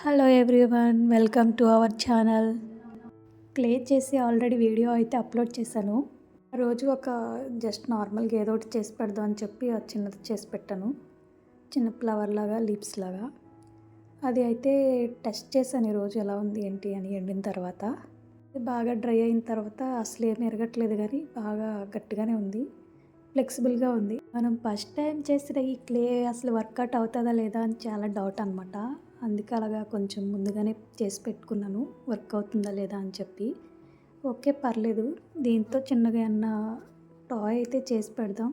Hello everyone, welcome to our channel. Clay చేసి already video అయితే upload చేశాను. రోజు ఒక జస్ట్ నార్మల్గా ఏదో ఒకటి చేసి పెడదాం అని చెప్పి చిన్నది చేసి పెట్టాను. చిన్న ఫ్లవర్ లాగా, లీవ్స్ లాగా. అది అయితే టెస్ట్ చేశాను ఈరోజు ఎలా ఉంది ఏంటి అని. ఎండిన తర్వాత బాగా డ్రై అయిన తర్వాత అసలు ఏమి ఎరగట్లేదు, కానీ బాగా గట్టిగానే ఉంది, ఫ్లెక్సిబుల్గా ఉంది. మనం ఫస్ట్ టైం చేసిన ఈ క్లే అసలు వర్కౌట్ అవుతుందా లేదా అని చాలా డౌట్ అనమాట. అందుకే అలాగా కొంచెం ముందుగానే చేసి పెట్టుకున్నాను, వర్క్ అవుతుందా లేదా అని చెప్పి. ఓకే, పర్లేదు, దీంతో చిన్నగా ఏమన్నా టాయ్ అయితే చేసి పెడదాం.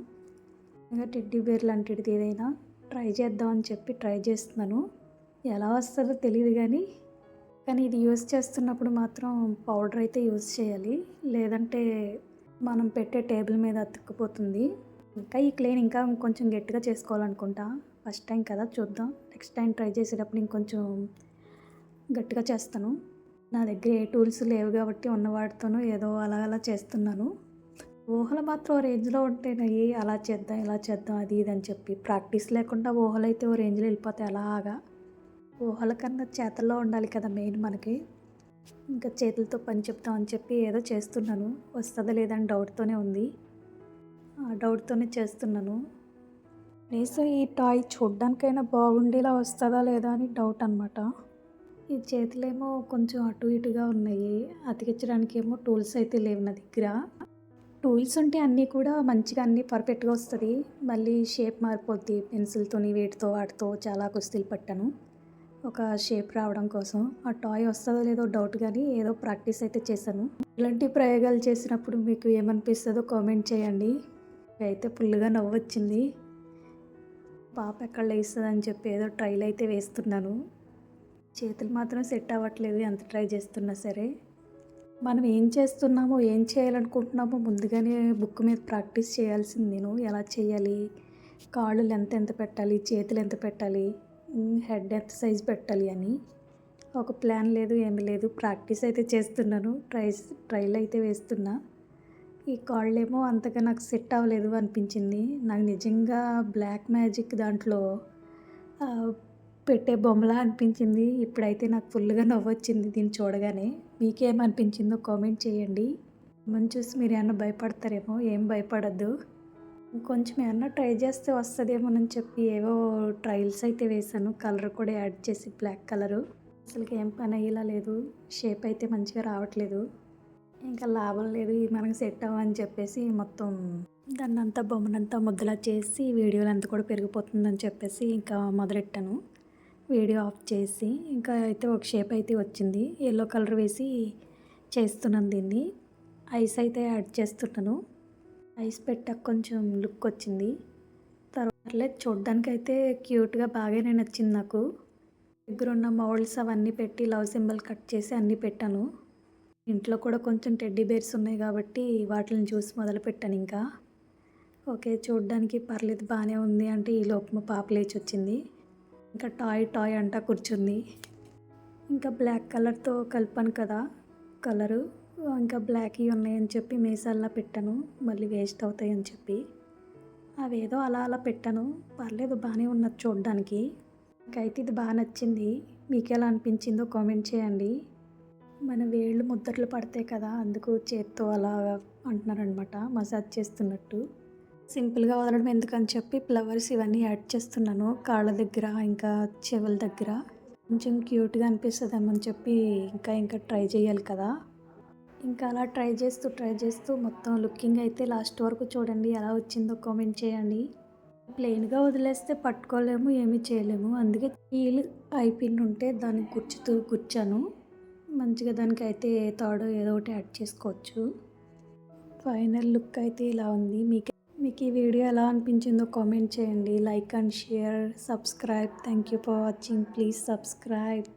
ఇంకా టెడ్డీ బేర్ లాంటిది ఏదైనా ట్రై చేద్దాం అని చెప్పి ట్రై చేస్తున్నాను. ఎలా వస్తుందో తెలియదు, కానీ ఇది యూజ్ చేస్తున్నప్పుడు మాత్రం పౌడర్ అయితే యూజ్ చేయాలి, లేదంటే మనం పెట్టే టేబుల్ మీద అతుక్కుపోతుంది. ఇంకా ఈ క్లేని ఇంకా కొంచెం గట్టిగా చేసుకోవాలనుకుంటా. ఫస్ట్ టైం కదా, చూద్దాం. నెక్స్ట్ టైం ట్రై చేసేటప్పుడు ఇంకొంచెం గట్టిగా చేస్తాను. నా దగ్గర ఏ టూల్స్ లేవు కాబట్టి ఉన్న వాటితోనూ ఏదో అలా చేస్తున్నాను. ఊహలు మాత్రం ఓ రేంజ్లో ఉంటేనయ్యి, అలా చేద్దాం ఇలా చేద్దాం అది ఇది అని చెప్పి. ప్రాక్టీస్ లేకుండా ఊహలు అయితే ఓ రేంజ్లో వెళ్ళిపోతాయి అలాగా. ఊహల కన్నా చేతల్లో ఉండాలి కదా మెయిన్ మనకి. ఇంకా చేతులతో పని చెప్తాం అని చెప్పి ఏదో చేస్తున్నాను. వస్తుందా లేదని డౌట్తోనే ఉంది, ఆ డౌట్తోనే చేస్తున్నాను. కనీసం ఈ టాయ్ చూడ్డానికైనా బాగుండేలా వస్తుందా లేదా అని డౌట్ అనమాట. ఈ చేతులేమో కొంచెం అటు ఇటుగా ఉన్నాయి, అతికించడానికి ఏమో టూల్స్ అయితే లేవు నా దగ్గర. టూల్స్ ఉంటే అన్నీ కూడా మంచిగా అన్నీ పర్ఫెక్ట్గా వస్తుంది, మళ్ళీ షేప్ మారిపోద్ది. పెన్సిల్తోని వీటితో వాటితో చాలా కుస్తీలు పట్టాను ఒక షేప్ రావడం కోసం. ఆ టాయ్ వస్తుందో లేదో డౌట్, కానీ ఏదో ప్రాక్టీస్ అయితే చేశాను. ఇలాంటి ప్రయోగాలు చేసినప్పుడు మీకు ఏమనిపిస్తుందో కామెంట్ చేయండి. అయితే ఫుల్గా నవ్వు వచ్చింది. పాప ఎక్కడ లేస్తుంది అని చెప్పి ఏదో ట్రైల్ అయితే వేస్తున్నాను. చేతులు మాత్రం సెట్ అవ్వట్లేదు ఎంత ట్రై చేస్తున్నా సరే. మనం ఏం చేస్తున్నామో ఏం చేయాలనుకుంటున్నామో ముందుగానే బుక్ మీద ప్రాక్టీస్ చేయాల్సింది. నేను ఎలా చేయాలి, కాళ్ళు లెంత్ ఎంత పెట్టాలి, చేతులు ఎంత పెట్టాలి, హెడ్ ఎంత సైజ్ పెట్టాలి అని ఒక ప్లాన్ లేదు, ఏమీ లేదు. ప్రాక్టీస్ అయితే చేస్తున్నాను, ట్రైల్ అయితే వేస్తున్నా. ఈ కాళ్ళేమో అంతగా నాకు సెట్ అవ్వలేదు అనిపించింది. నాకు నిజంగా బ్లాక్ మ్యాజిక్ దాంట్లో పెట్టే బొమ్మలా అనిపించింది. ఇప్పుడైతే నాకు ఫుల్గా నవ్వొచ్చింది దీన్ని చూడగానే. మీకేమనిపించిందో కామెంట్ చేయండి. మనం చూసి మీరు ఏమన్నా భయపడతారేమో, ఏం భయపడద్దు. కొంచెం ఏమన్నా ట్రై చేస్తే వస్తుందేమోనని చెప్పి ఏవో ట్రయల్స్ అయితే వేశాను. కలర్ కూడా యాడ్ చేసి, బ్లాక్ కలరు. అసలుకి ఏం పని అయ్యేలా లేదు, షేప్ అయితే మంచిగా రావట్లేదు. ఇంకా లాభం లేదు, మనకు సెట్ అవ్వని చెప్పేసి మొత్తం దాన్నంతా బొమ్మనంతా ముద్దలా చేసి వీడియోలు అంతా కూడా పెరిగిపోతుందని చెప్పేసి ఇంకా మొదలెట్టాను. వీడియో ఆఫ్ చేసి ఇంకా అయితే ఒక షేప్ అయితే వచ్చింది. ఎల్లో కలర్ వేసి చేస్తున్నాను దీన్ని. ఐస్ అయితే యాడ్ చేస్తున్నాను. ఐస్ పెట్టాక కొంచెం లుక్ వచ్చింది. తర్వాత చూడ్డానికి అయితే క్యూట్గా బాగానే నచ్చింది నాకు. దగ్గర ఉన్న మౌల్డ్స్ అవన్నీ పెట్టి లవ్ సింబల్ కట్ చేసి అన్నీ పెట్టాను. ఇంట్లో కూడా కొంచెం టెడ్డీ బేర్స్ ఉన్నాయి కాబట్టి వాటిని చూసి మొదలుపెట్టాను. ఇంకా ఓకే, చూడ్డానికి పర్లేదు బాగానే ఉంది అంటే ఈ లోపు మా పాప లేచి వచ్చింది. ఇంకా టాయ్ అంటా కూర్చుంది. ఇంకా బ్లాక్ కలర్తో కలిపాను కదా కలరు, ఇంకా బ్లాక్ ఉన్నాయని చెప్పి మీసాల్లా పెట్టాను, మళ్ళీ వేస్ట్ అవుతాయని చెప్పి అవేదో అలా పెట్టాను. పర్లేదు, బాగానే ఉన్నది చూడ్డానికి. నాకైతే ఇది బాగా నచ్చింది. మీకు ఎలా అనిపించిందో కామెంట్ చేయండి. మన వేళ్ళు ముద్దట్లు పడతాయి కదా, అందుకు చేత్తో అలా అంటున్నారనమాట, మసాజ్ చేస్తున్నట్టు. సింపుల్గా వదలడం ఎందుకని చెప్పి ఫ్లవర్స్ ఇవన్నీ యాడ్ చేస్తున్నాను కాళ్ళ దగ్గర, ఇంకా చెవుల దగ్గర. కొంచెం క్యూట్గా అనిపిస్తుందేమో అని చెప్పి ఇంకా ట్రై చేయాలి కదా. ఇంకా అలా ట్రై చేస్తూ మొత్తం లుకింగ్ అయితే లాస్ట్ వరకు చూడండి. ఎలా వచ్చిందో కామెంట్ చేయండి. ప్లెయిన్గా వదిలేస్తే పట్టుకోలేము, ఏమీ చేయలేము. అందుకే హీల్ ఐపిన్ ఉంటే దాన్ని గుచ్చాను మంచిగా. దానికి అయితే తాడో ఏదో ఒకటి యాడ్ చేసుకోవచ్చు. ఫైనల్ లుక్ అయితే ఇలా ఉంది. మీకు ఈ వీడియో ఎలా అనిపించిందో కామెంట్ చేయండి. Like and share, subscribe. Thank you for watching. Please subscribe.